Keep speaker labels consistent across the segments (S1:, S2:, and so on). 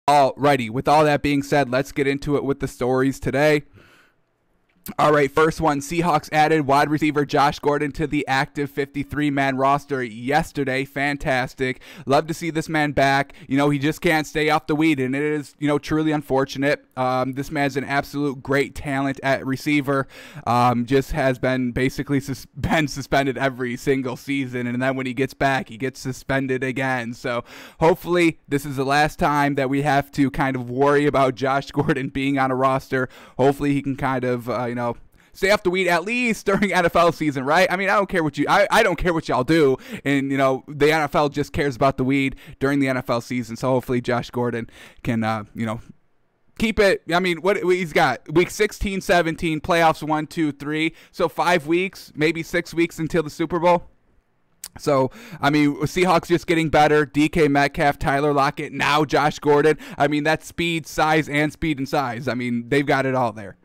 S1: Alrighty, with all that being said, let's get into it with the stories today. All right, first one, Seahawks added wide receiver Josh Gordon to the active 53-man roster yesterday. Fantastic. Love to see this man back. You know, he just can't stay off the weed, and it is, you know, truly unfortunate. This man's an absolute great talent at receiver. Just has been basically been suspended every single season, and then when he gets back, he gets suspended again. So hopefully this is the last time that we have to kind of worry about Josh Gordon being on a roster. Hopefully he can kind of, stay off the weed at least during NFL season, right? I mean, I don't care what I don't care what y'all do, and you know the NFL just cares about the weed during the NFL season. So hopefully Josh Gordon can, keep it. I mean, what he's got week 16, 17, playoffs 1, 2, 3, so 5 weeks, maybe 6 weeks until the Super Bowl. So, I mean, Seahawks just getting better. DK Metcalf, Tyler Lockett, now Josh Gordon. I mean, that's speed, size, and speed and size. I mean, they've got it all there.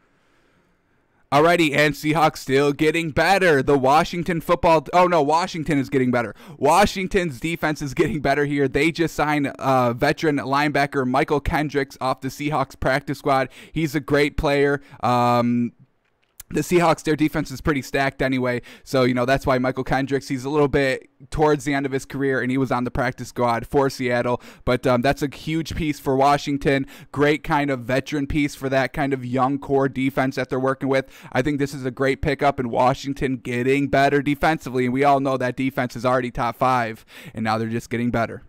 S1: Alrighty, and Seahawks still getting better. Washington is getting better. Washington's defense is getting better here. They just signed veteran linebacker Michael Kendricks off the Seahawks practice squad. He's a great player. The Seahawks, their defense is pretty stacked anyway, so, you know, that's why Michael Kendricks, he's a little bit towards the end of his career, and he was on the practice squad for Seattle, but that's a huge piece for Washington, great kind of veteran piece for that kind of young core defense that they're working with. I think this is a great pickup in Washington getting better defensively, and we all know that defense is already top 5, and now they're just getting better.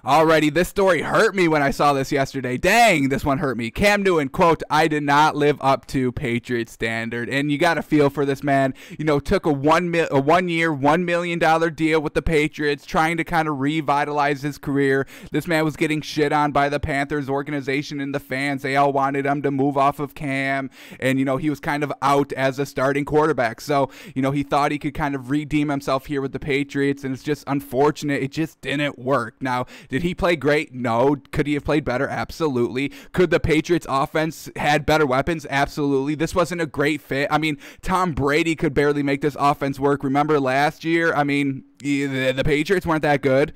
S1: Alrighty, this story hurt me when I saw this yesterday. Dang, this one hurt me. Cam Newton, quote, "I did not live up to Patriot standard." And you got to feel for this man. You know, took a 1 year, $1 million deal with the Patriots, trying to kind of revitalize his career. This man was getting shit on by the Panthers organization and the fans. They all wanted him to move off of Cam. And, you know, he was kind of out as a starting quarterback. So, you know, he thought he could kind of redeem himself here with the Patriots. And it's just unfortunate. It just didn't work. Now, did he play great? No. Could he have played better? Absolutely. Could the Patriots offense had better weapons? Absolutely. This wasn't a great fit. I mean, Tom Brady could barely make this offense work. Remember last year? I mean, the Patriots weren't that good.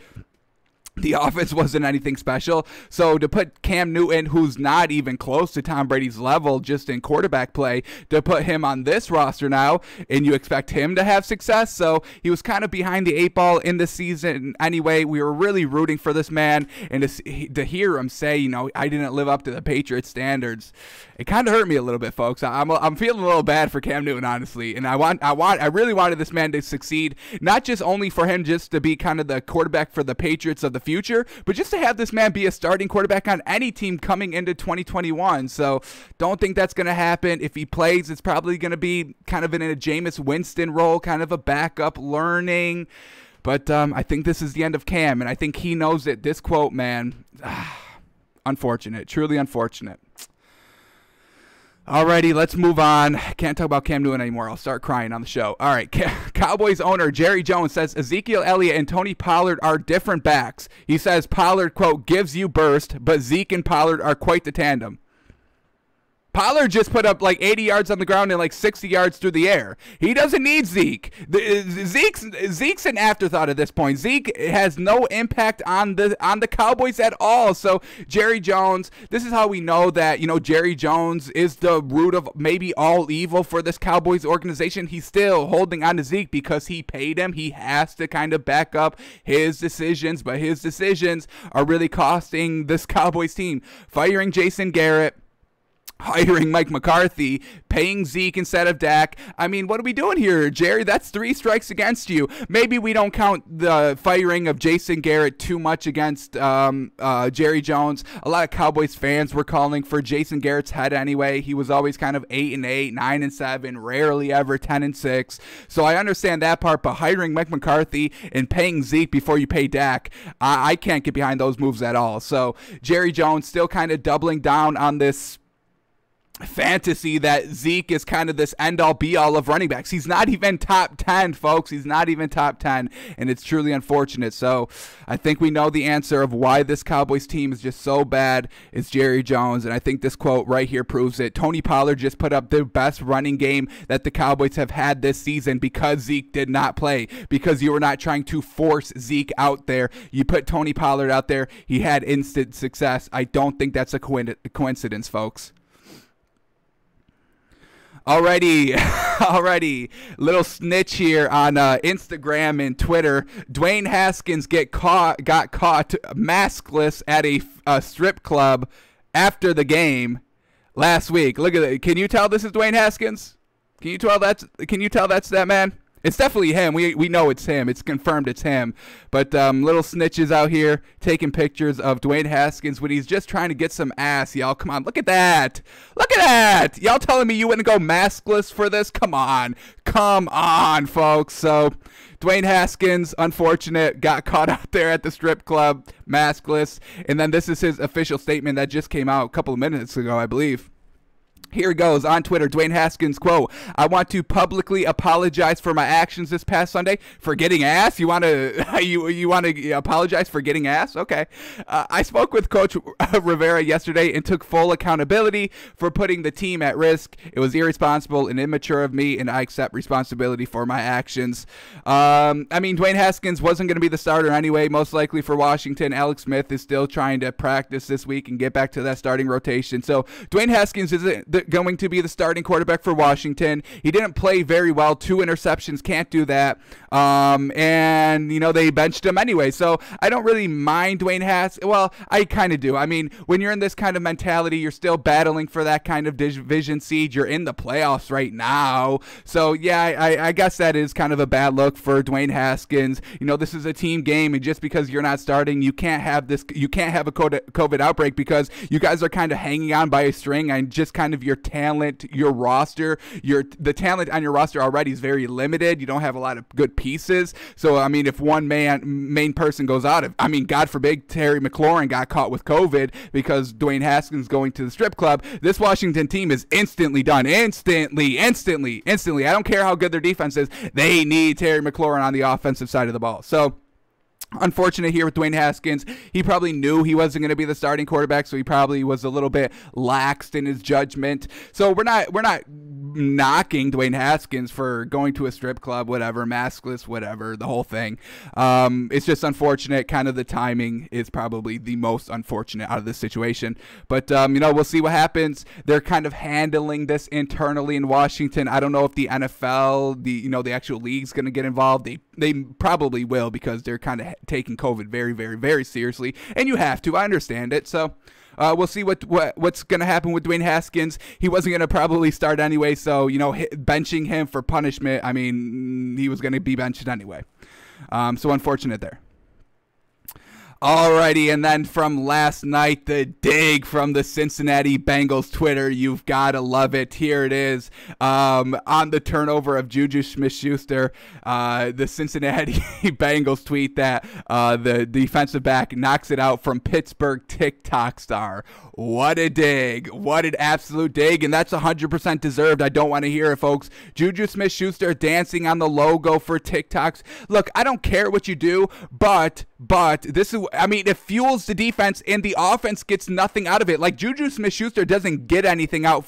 S1: The offense wasn't anything special. So to put Cam Newton, who's not even close to Tom Brady's level just in quarterback play, to put him on this roster now, and you expect him to have success. So he was kind of behind the 8 ball in the season anyway. We were really rooting for this man, and to hear him say, you know, I didn't live up to the Patriots standards, it kind of hurt me a little bit, folks. I'm feeling a little bad for Cam Newton, honestly, and I really wanted this man to succeed, not just only for him just to be kind of the quarterback for the Patriots of the future, but just to have this man be a starting quarterback on any team coming into 2021. So don't think that's going to happen. If he plays, it's probably going to be kind of in a Jameis Winston role, kind of a backup learning. But I think this is the end of Cam, and I think he knows it. This quote, man, unfortunate, truly unfortunate. Alrighty, let's move on. Can't talk about Cam Newton anymore. I'll start crying on the show. All right, Cowboys owner Jerry Jones says Ezekiel Elliott and Tony Pollard are different backs. He says Pollard, quote, gives you burst, but Zeke and Pollard are quite the tandem. Pollard just put up like 80 yards on the ground and like 60 yards through the air. He doesn't need Zeke. Zeke's an afterthought at this point. Zeke has no impact on the Cowboys at all. So Jerry Jones, this is how we know that, you know, Jerry Jones is the root of maybe all evil for this Cowboys organization. He's still holding on to Zeke because he paid him. He has to kind of back up his decisions, but his decisions are really costing this Cowboys team. Firing Jason Garrett, hiring Mike McCarthy, paying Zeke instead of Dak. I mean, what are we doing here, Jerry? That's 3 strikes against you. Maybe we don't count the firing of Jason Garrett too much against Jerry Jones. A lot of Cowboys fans were calling for Jason Garrett's head anyway. He was always kind of 8-8, 9-7, rarely ever 10-6. So I understand that part, but hiring Mike McCarthy and paying Zeke before you pay Dak, I can't get behind those moves at all. So Jerry Jones still kind of doubling down on this fantasy that Zeke is kind of this end-all be-all of running backs. He's not even top 10, folks. He's not even top 10, and it's truly unfortunate. So I think we know the answer of why this Cowboys team is just so bad. It's Jerry Jones, and I think this quote right here proves it. Tony Pollard just put up the best running game that the Cowboys have had this season because Zeke did not play, because you were not trying to force Zeke out there. You put Tony Pollard out there. He had instant success. I don't think that's a coincidence, folks. Alrighty, little snitch here on Instagram and Twitter. Dwayne Haskins got caught maskless at a strip club after the game last week. Look at it. Can you tell this is Dwayne Haskins? Can you tell that's that man? It's definitely him. We know it's him. It's confirmed it's him. But little snitches out here taking pictures of Dwayne Haskins when he's just trying to get some ass, y'all. Come on, look at that. Look at that. Y'all telling me you wouldn't go maskless for this? Come on. Come on, folks. So Dwayne Haskins, unfortunate, got caught out there at the strip club, maskless. And then this is his official statement that just came out a couple of minutes ago, I believe. Here it goes on Twitter. Dwayne Haskins, quote, "I want to publicly apologize for my actions this past Sunday for getting ass." You want to you want to apologize for getting ass? Okay. I spoke with Coach Rivera yesterday and took full accountability for putting the team at risk. It was irresponsible and immature of me, and I accept responsibility for my actions. I mean, Dwayne Haskins wasn't going to be the starter anyway, most likely for Washington. Alex Smith is still trying to practice this week and get back to that starting rotation. So Dwayne Haskins isn't going to be the starting quarterback for Washington. He didn't play very well. 2 interceptions, can't do that. And, you know, they benched him anyway. So I don't really mind Dwayne Haskins. Well, I kind of do. I mean, when you're in this kind of mentality, you're still battling for that kind of division seed. You're in the playoffs right now. So, yeah, I guess that is kind of a bad look for Dwayne Haskins. You know, this is a team game, and just because you're not starting, you can't have a COVID outbreak because you guys are kind of hanging on by a string and just kind of your talent, your roster, the talent on your roster already is very limited. You don't have a lot of good pieces. So, I mean, if one main person goes out, I mean, God forbid Terry McLaurin got caught with COVID because Dwayne Haskins going to the strip club, this Washington team is instantly done. Instantly. I don't care how good their defense is. They need Terry McLaurin on the offensive side of the ball. So, unfortunate here with Dwayne Haskins. He probably knew he wasn't going to be the starting quarterback, so he probably was a little bit laxed in his judgment. So we're not knocking Dwayne Haskins for going to a strip club, whatever, maskless, whatever, the whole thing. It's just unfortunate. Kind of the timing is probably the most unfortunate out of this situation. But you know, we'll see what happens. They're kind of handling this internally in Washington. I don't know if the NFL, the actual league's going to get involved. They probably will because they're kind of taking COVID very, very, very seriously, and you have to. I understand it. So we'll see what's going to happen with Dwayne Haskins. He wasn't going to probably start anyway, so benching him for punishment. I mean, he was going to be benched anyway. So unfortunate there. Alrighty, and then from last night, the dig from the Cincinnati Bengals Twitter. You've got to love it. Here it is. On the turnover of Juju Smith-Schuster, the Cincinnati Bengals tweet that the defensive back knocks it out from Pittsburgh TikTok star. What a dig. What an absolute dig, and that's 100% deserved. I don't want to hear it, folks. Juju Smith-Schuster dancing on the logo for TikToks. Look, I don't care what you do, but this is, I mean, it fuels the defense and the offense gets nothing out of it. Like, Juju Smith-Schuster doesn't get anything out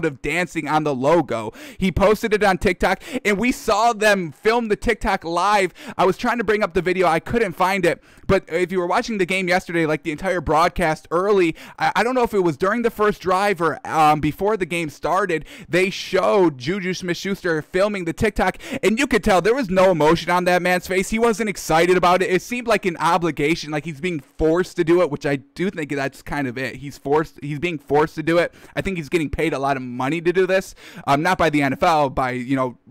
S1: of dancing on the logo. He posted it on TikTok, and we saw them film the TikTok live. I was trying to bring up the video. I couldn't find it. But if you were watching the game yesterday, like the entire broadcast early, I don't know if it was during the first drive or before the game started, they showed Juju Smith-Schuster filming the TikTok, and you could tell there was no emotion on that man's face. He wasn't excited about it. It seemed like an obligation, like he's being forced to do it, which I do think that's kind of it. He's being forced to do it. I think he's getting paid a lot of money to do this, not by the NFL, by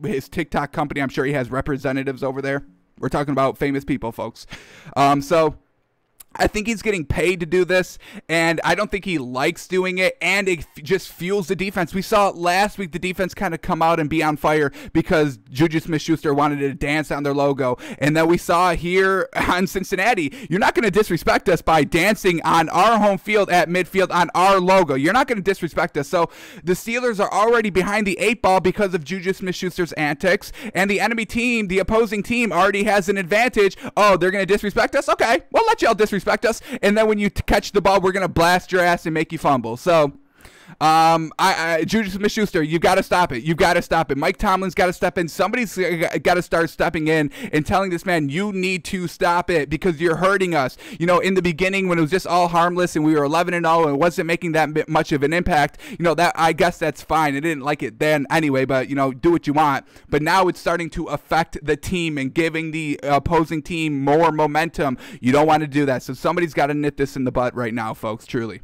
S1: his TikTok company. I'm sure he has representatives over there. We're talking about famous people, folks. So I think he's getting paid to do this, and I don't think he likes doing it, and it just fuels the defense. We saw last week the defense kind of come out and be on fire because Juju Smith-Schuster wanted to dance on their logo, and then we saw here on Cincinnati, you're not going to disrespect us by dancing on our home field at midfield on our logo. You're not going to disrespect us. So the Steelers are already behind the 8-ball because of Juju Smith-Schuster's antics, and the enemy team, the opposing team, already has an advantage. Oh, they're going to disrespect us? Okay, we'll let y'all disrespect us, and then when you catch the ball, we're going to blast your ass and make you fumble. So Juju Smith-Schuster, you got to stop it. You got to stop it. Mike Tomlin's got to step in. Somebody's got to start stepping in and telling this man, you need to stop it because you're hurting us. You know, in the beginning when it was just all harmless and we were 11-0 and it wasn't making that much of an impact, you know, that I guess that's fine. I didn't like it then anyway, but, you know, do what you want. But now it's starting to affect the team and giving the opposing team more momentum. You don't want to do that. So somebody's got to nip this in the butt right now, folks, truly.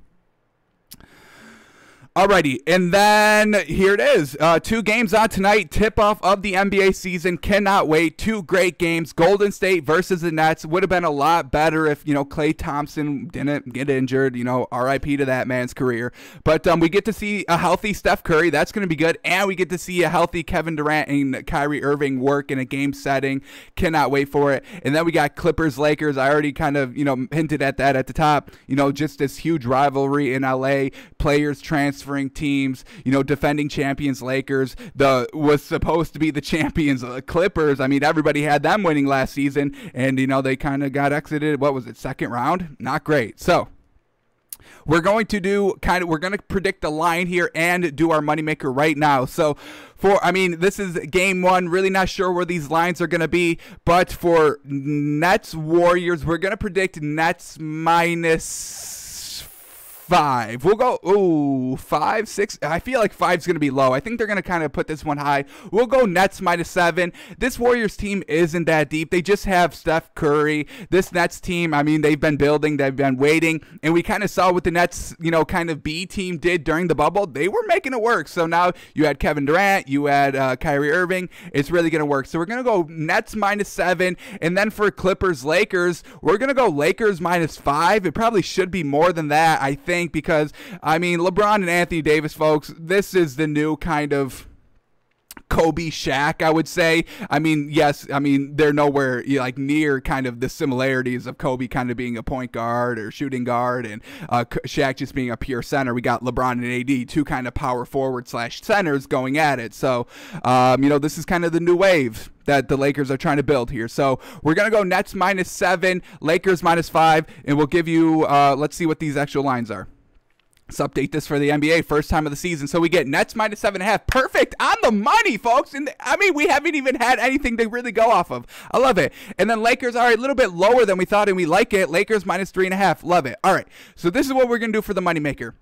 S1: Alrighty, and then here it is. 2 games on tonight. Tip-off of the NBA season. Cannot wait. 2 great games. Golden State versus the Nets. Would have been a lot better if, you know, Klay Thompson didn't get injured. You know, RIP to that man's career. But we get to see a healthy Steph Curry. That's going to be good. And we get to see a healthy Kevin Durant and Kyrie Irving work in a game setting. Cannot wait for it. And then we got Clippers-Lakers. I already kind of, you know, hinted at that at the top. You know, just this huge rivalry in LA. Players transferring teams, you know, defending champions Lakers, was supposed to be the champions Clippers. I mean, everybody had them winning last season, and, you know, they kind of got exited. What was it, second round? Not great. So we're going to we're going to predict the line here and do our moneymaker right now. So this is game 1. Really not sure where these lines are going to be, but for Nets Warriors, we're going to predict Nets minus 5. We'll go, 5, 6. I feel like 5's going to be low. I think they're going to kind of put this one high. We'll go Nets minus 7. This Warriors team isn't that deep. They just have Steph Curry. This Nets team, I mean, they've been building. They've been waiting. And we kind of saw what the Nets, you know, kind of B team did during the bubble. They were making it work. So now you had Kevin Durant. You had Kyrie Irving. It's really going to work. So we're going to go Nets minus 7. And then for Clippers-Lakers, we're going to go Lakers minus 5. It probably should be more than that, I think, because, I mean, LeBron and Anthony Davis, folks, this is the new kind of Kobe, Shaq, I would say. I mean, yes, I mean, they're nowhere like near kind of the similarities of Kobe kind of being a point guard or shooting guard and Shaq just being a pure center. We got LeBron and AD, 2 kind of power forward / centers going at it. So, you know, this is kind of the new wave that the Lakers are trying to build here. So we're going to go Nets minus 7, Lakers minus 5, and we'll give you, let's see what these actual lines are. Let's update this for the NBA, first time of the season. So we get Nets minus 7.5. Perfect, on the money, folks. And I mean, we haven't even had anything to really go off of. I love it. And then Lakers, all right, a little bit lower than we thought, and we like it. Lakers minus 3.5. Love it. All right, so this is what we're going to do for the moneymaker.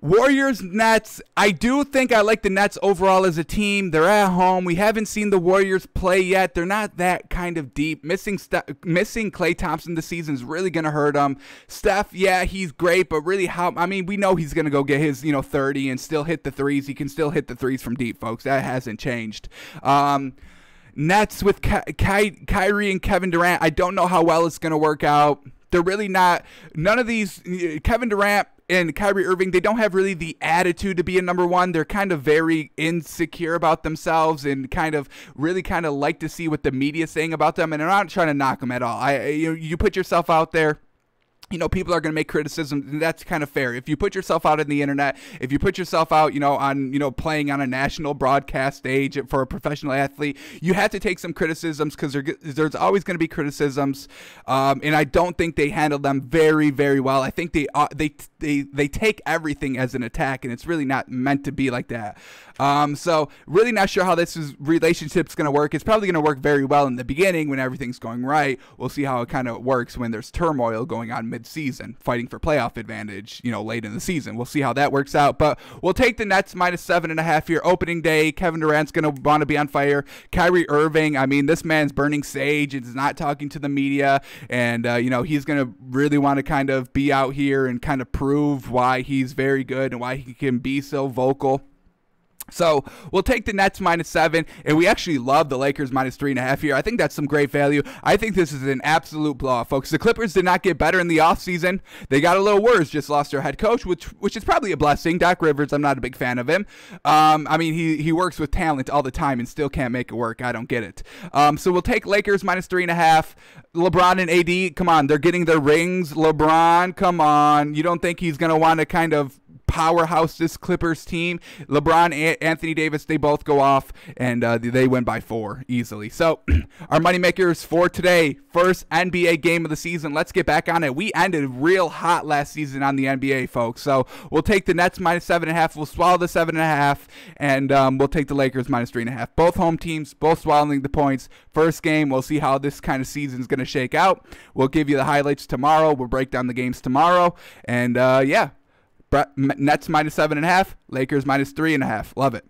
S1: Warriors, Nets. I do think I like the Nets overall as a team. They're at home. We haven't seen the Warriors play yet. They're not that kind of deep. Missing Klay Thompson this season is really going to hurt them. Steph, yeah, he's great, but really we know he's going to go get his, 30 and still hit the threes. He can still hit the threes from deep, folks. That hasn't changed. Nets with Kyrie and Kevin Durant. I don't know how well it's going to work out. They're really not. None of these, Kevin Durant and Kyrie Irving, they don't have really the attitude to be a number 1. They're kind of very insecure about themselves and kind of like to see what the media's saying about them. And I'm not trying to knock them at all. You put yourself out there. You know, people are going to make criticisms, and that's kind of fair. If you put yourself out on the internet, if you put yourself out, on, playing on a national broadcast stage for a professional athlete, you have to take some criticisms because there's always going to be criticisms. And I don't think they handle them very, very well. I think they take everything as an attack, and it's really not meant to be like that. So really not sure how this relationship's going to work. It's probably going to work very well in the beginning when everything's going right. We'll see how it kind of works when there's turmoil going on mid-season, fighting for playoff advantage, late in the season. We'll see how that works out, but we'll take the Nets minus 7.5 here. Opening day, Kevin Durant's going to want to be on fire. Kyrie Irving, I mean, this man's burning sage. It's not talking to the media, and, he's going to really want to kind of be out here and kind of prove why he's very good and why he can be so vocal. So we'll take the Nets -7, and we actually love the Lakers -3.5 here. I think that's some great value. I think this is an absolute blowout, folks. The Clippers did not get better in the offseason. They got a little worse, just lost their head coach, which is probably a blessing. Doc Rivers, I'm not a big fan of him. I mean, he works with talent all the time and still can't make it work. I don't get it. So we'll take Lakers -3.5. LeBron and AD, come on, they're getting their rings. LeBron, come on. You don't think he's going to want to kind of powerhouse this Clippers team? LeBron and Anthony Davis, they both go off, and they win by 4 easily. So our moneymakers for today, first NBA game of the season. Let's get back on it. We ended real hot last season on the NBA, folks. So we'll take the Nets -7.5. We'll swallow the 7.5, and we'll take the Lakers -3.5. Both home teams, both swallowing the points. First game, we'll see how this kind of season is going to shake out. We'll give you the highlights tomorrow. We'll break down the games tomorrow, and yeah. Nets -7.5, Lakers -3.5. Love it.